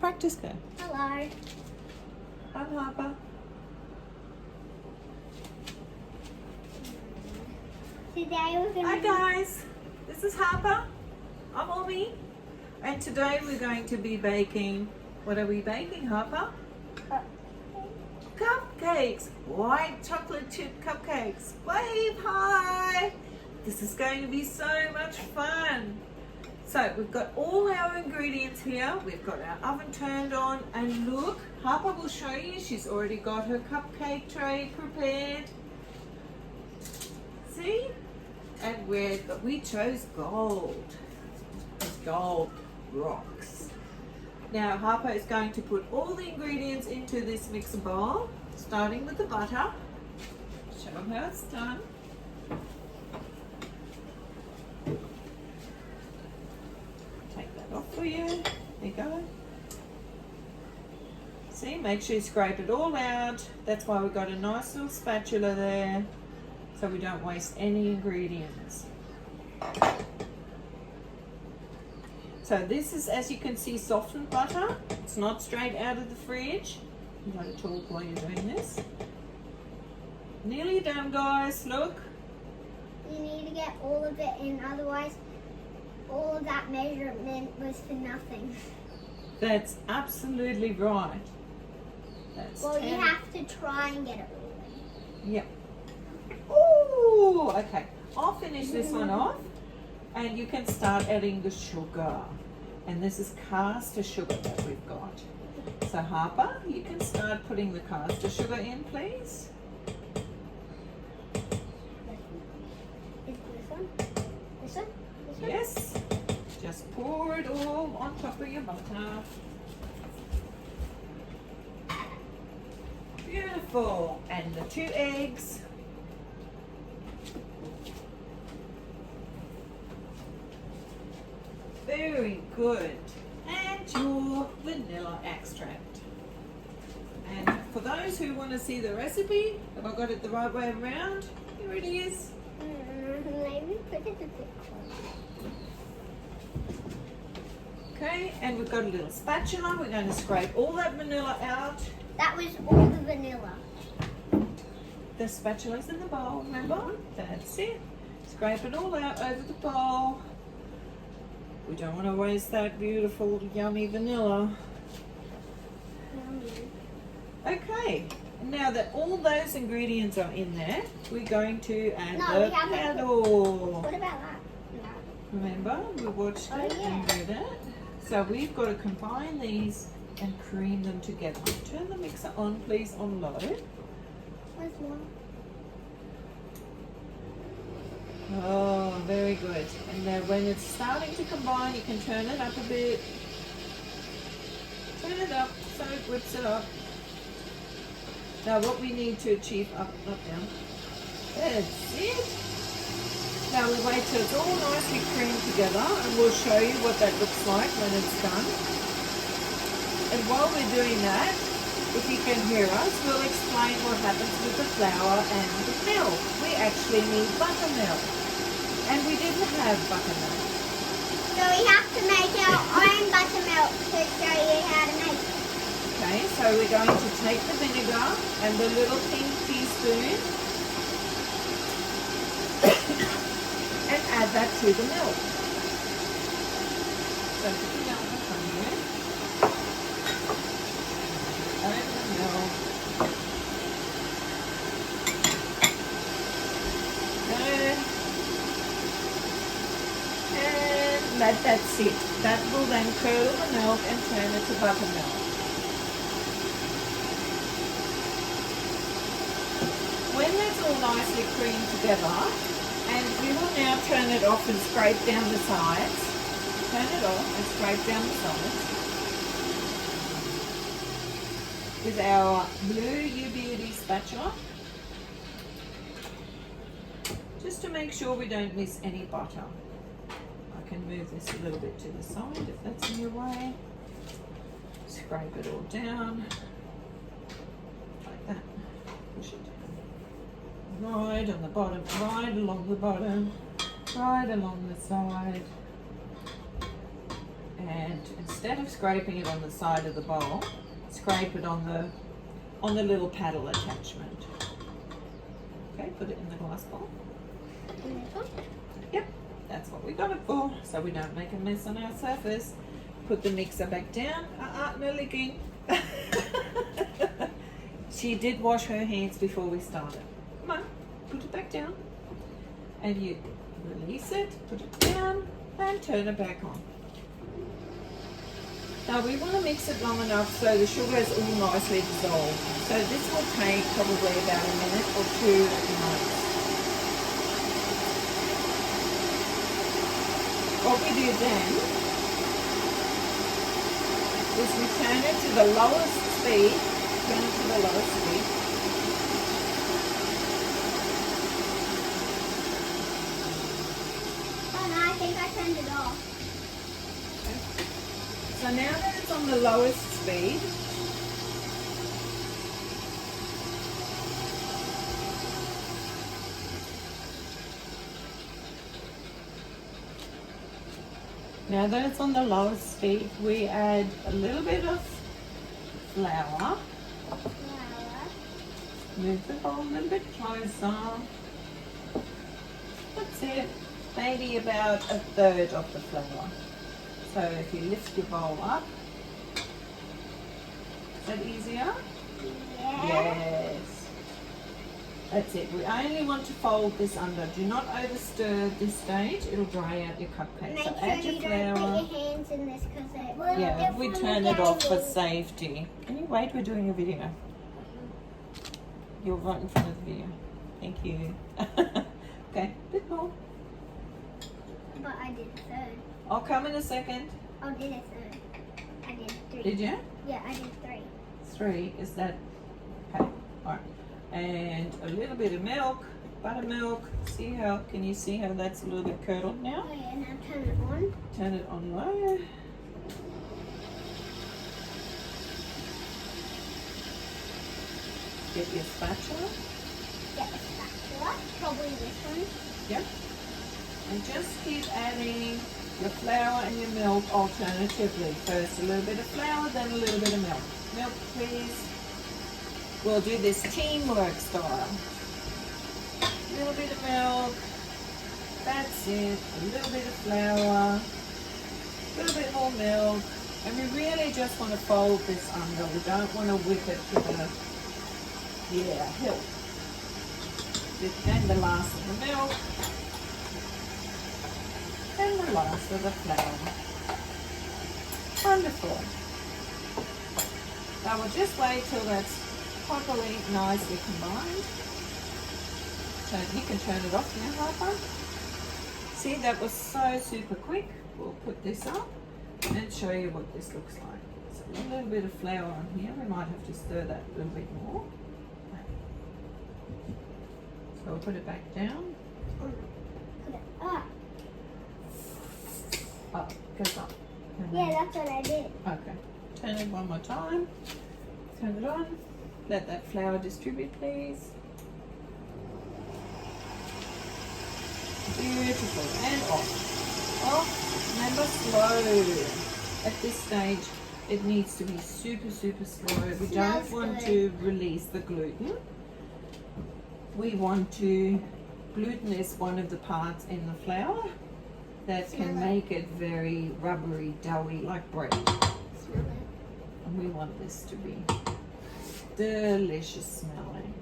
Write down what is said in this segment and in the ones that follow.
Practice go. Hello. I'm Harper. Today we're going Hi guys, this is Harper. I'm Omi, and today we're going to be baking. What are we baking, Harper? Cupcakes, white chocolate chip cupcakes. Wave hi! This is going to be so much fun. So we've got all our ingredients here. We've got our oven turned on, and look, Harper will show you. She's already got her cupcake tray prepared. See? And we chose gold. Gold rocks. Now Harper is going to put all the ingredients into this mixer bowl, starting with the butter. Show them how it's done. Take that off for you. There you go. See, make sure you scrape it all out. That's why we've got a nice little spatula there, so we don't waste any ingredients. So this is, as you can see, softened butter. It's not straight out of the fridge. You got to talk while you're doing this. Nearly done, guys. Look. You need to get all of it in, otherwise all of that measurement was for nothing. That's absolutely right. Well, you have to try and get it all in. Yep. Ooh, okay. I'll finish this one off, and you can start adding the sugar. And this is caster sugar that we've got. So Harper, you can start putting the caster sugar in, please. Is this one? This one? This one? Yes. Just pour it all on top of your butter. Beautiful. And the 2 eggs. Very good. And your vanilla extract. And for those who want to see the recipe, have I got it the right way around? Here it is. Maybe put it a bit closer. Okay, and we've got a little spatula. We're going to scrape all that vanilla out. That was all the vanilla. The spatula's in the bowl, remember? That's it. Scrape it all out over the bowl. We don't want to waste that beautiful, yummy vanilla. Okay, now that all those ingredients are in there, we're going to add the paddle. What about that? No. Remember, we watched it and did it. So we've got to combine these and cream them together. Turn the mixer on, please, on low. Where's one? Oh, very good. And then when it's starting to combine, you can turn it up a bit. Turn it up so it whips it up. Now what we need to achieve, up, down. That's it. Now we wait till it's all nicely creamed together, and we'll show you what that looks like when it's done. And while we're doing that, if you can hear us, we'll explain what happens with the flour and the milk. We actually need buttermilk, and we didn't have buttermilk. So we have to make our own buttermilk to show you how to make it. Okay, so we're going to take the vinegar and the little pink teaspoon and add that to the milk. So put the milk from here. Add the milk. Good. And let that sit. That will then curdle the milk and turn it to buttermilk. When that's all nicely creamed together, and we will now turn it off and scrape down the sides. Turn it off and scrape down the sides with our blue U-Beauty spatula, just to make sure we don't miss any butter. I can move this a little bit to the side if that's in your way. Scrape it all down like that. Push it down. Right on the bottom, right along the bottom, right along the side. And instead of scraping it on the side of the bowl, scrape it on the little paddle attachment. Okay, put it in the glass bowl. Yep, that's what we got it for, so we don't make a mess on our surface. Put the mixer back down. No licking. She did wash her hands before we started. Come on, put it back down. And you release it, put it down, and turn it back on. Now we want to mix it long enough so the sugar is all nicely dissolved. So this will take probably about a minute or two at the most. What we do then is we turn it to the lowest speed. Turn it to the lowest speed. Oh no, I think I turned it off. So now that it's on the lowest speed, we add a little bit of flour. Move the bowl a little bit closer. That's it. Maybe about a third of the flour. So if you lift your bowl up, is that easier? Yeah. Yes. That's it. We only want to fold this under. Do not overstir this stage. It'll dry out your cupcake. Make So sure add your you flour. don't put your hands in this because it will. Yeah, we turn it off for safety. Can you wait? We're doing a video. You're right in front of the video. Thank you. Okay, bit more. But I did a third. I'll come in a second. Oh, did a third. I did 3. Did you? Yeah, I did 3. 3, is that okay? Alright. And a little bit of milk, buttermilk. Can you see how that's a little bit curdled now? Oh yeah, now turn it on. Turn it on low. Get your spatula. Get the spatula. Probably this one. Yep. And just keep adding your flour and your milk alternatively. First a little bit of flour, then a little bit of milk. Milk, please. We'll do this teamwork style. A little bit of milk. That's it. A little bit of flour. A little bit more milk. And we really just want to fold this under. We don't want to whip it to the hilt. Then the last of the milk. And the last of the flour. Wonderful. Now we'll just wait till that's properly nicely combined. So you can turn it off now, Harper. See, that was so super quick. We'll put this up and show you what this looks like. So a little bit of flour on here. We might have to stir that a little bit more. So we'll put it back down. Put it up. Up, goes up. Yeah, that's what I did. Okay. Turn it one more time. Turn it on. Let that flour distribute, please. Beautiful. And off. Off. Remember, slow. At this stage, it needs to be super, super slow. We don't want to release the gluten. We want to, gluten is one of the parts in the flour that can make it very rubbery, doughy, like bread. Smell it. And we want this to be delicious smelling.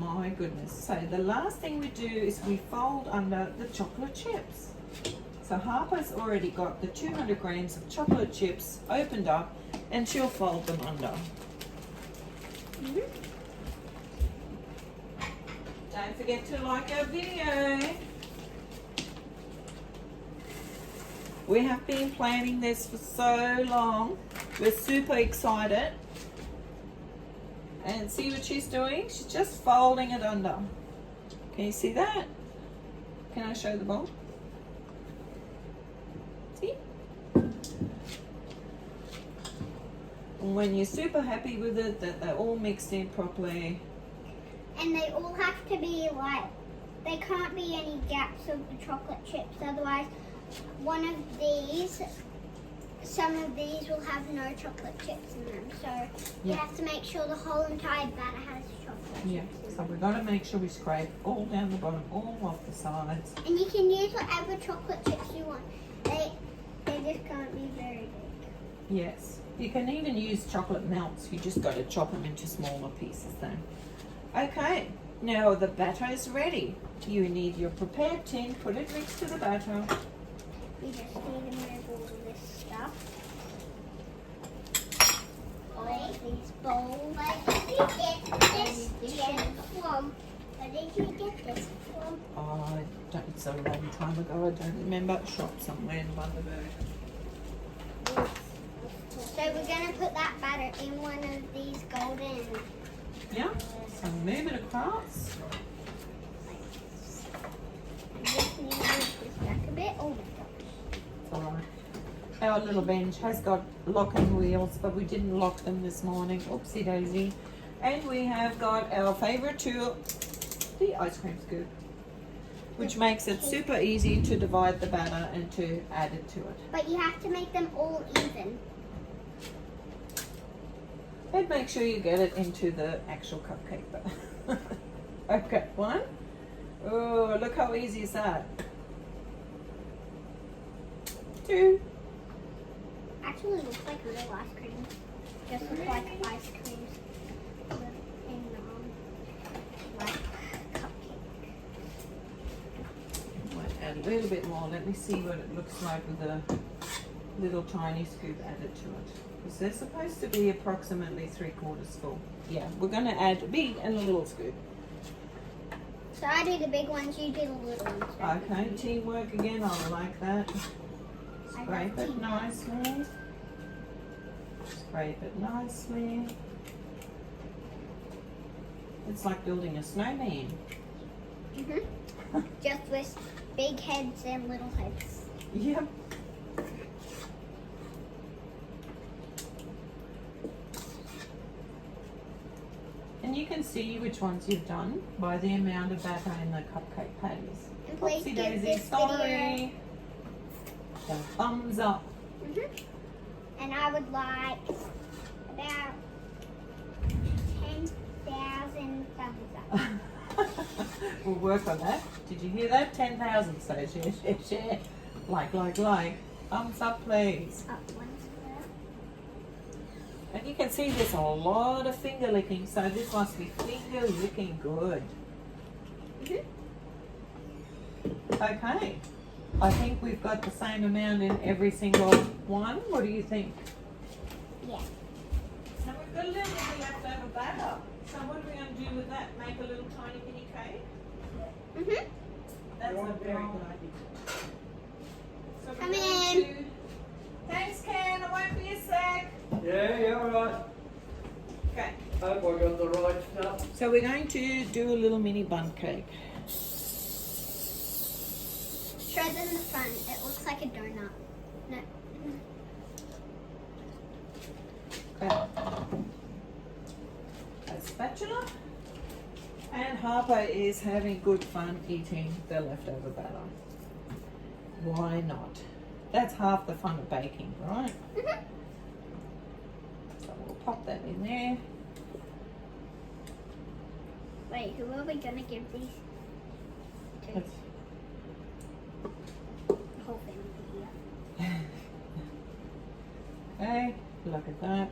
My goodness. So the last thing we do is we fold under the chocolate chips. So Harper's already got the 200 grams of chocolate chips opened up and she'll fold them under. Don't forget to like our video. We have been planning this for so long. We're super excited. And see what she's doing? She's just folding it under. Can you see that? Can I show the bowl? See? And when you're super happy with it, that they're all mixed in properly. And they all have to be like, there can't be any gaps of the chocolate chips, otherwise one of these some of these will have no chocolate chips in them, so you Yeah. have to make sure the whole entire batter has chocolate Yeah, chips in so them. we've got to make sure we scrape all down the bottom, all off the sides. And you can use whatever chocolate chips you want. They just can't be very big. Yes, you can even use chocolate melts. You just got to chop them into smaller pieces then. Okay, now the batter is ready. You need your prepared tin, put it next to the batter. You just need to move all of this stuff. All of these bowls. Where did you get this from? Where did you get this from? Oh, it's a long time ago. I don't remember. Shop somewhere in Buttermilk. So we're going to put that batter in one of these golden. Yeah, so move it across. Just need to move this back a bit. Oh my gosh. It's all right. Our little bench has got locking wheels, but we didn't lock them this morning. Oopsie daisy. And we have got our favourite tool, the ice cream scoop, which makes it super easy to divide the batter and to add it to it. But you have to make them all even. And make sure you get it into the actual cupcake batter. Okay, one. Oh, look how easy is that. Two. Actually, it looks like real ice cream. Just looks like ice cream in like cupcake. Might add a little bit more. Let me see what it looks like with a little tiny scoop added to it. Because they're supposed to be approximately 3/4 full. Yeah, we're going to add a big and a little scoop. So I do the big ones, you do the little ones. Okay, teamwork again. I like that. I Scrape love it teamwork. nicely. Scrape it nicely. It's like building a snowman. Just with big heads and little heads. Yep. And you can see which ones you've done by the amount of batter in the cupcake patties. And please Oopsie give daisy, this sorry. The thumbs up. video. And I would like about 10,000 thumbs up. We'll work on that. Did you hear that? 10,000. So share. Like. Thumbs up, please. Up one square. And you can see there's a lot of finger licking, so this must be finger licking good. Okay. I think we've got the same amount in every single one. What do you think? Yeah. And we've got a little bit of leftover batter. So what are we going to do with that? Make a little tiny mini cake? That's a very good idea. So we're Come going in. to... Thanks, Ken. I won't be a sec. Yeah, all right. Okay. Hope I got the right stuff. So we're going to do a little mini bun cake. Show them the front. It looks like a donut. No. Okay. A spatula. And Harper is having good fun eating the leftover batter. Why not? That's half the fun of baking, right? So we'll pop that in there. Wait, who are we gonna give these to? Let's- The whole family here. Okay, look at that.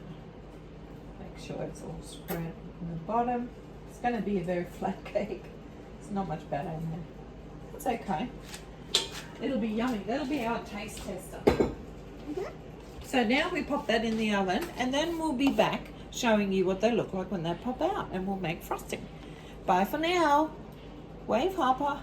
Make sure it's all spread in the bottom. It's going to be a very flat cake. There's not much batter in there. It's okay. It'll be yummy. That'll be our taste tester. So now we pop that in the oven, and then we'll be back showing you what they look like when they pop out, and we'll make frosting. Bye for now. Wave, Harper.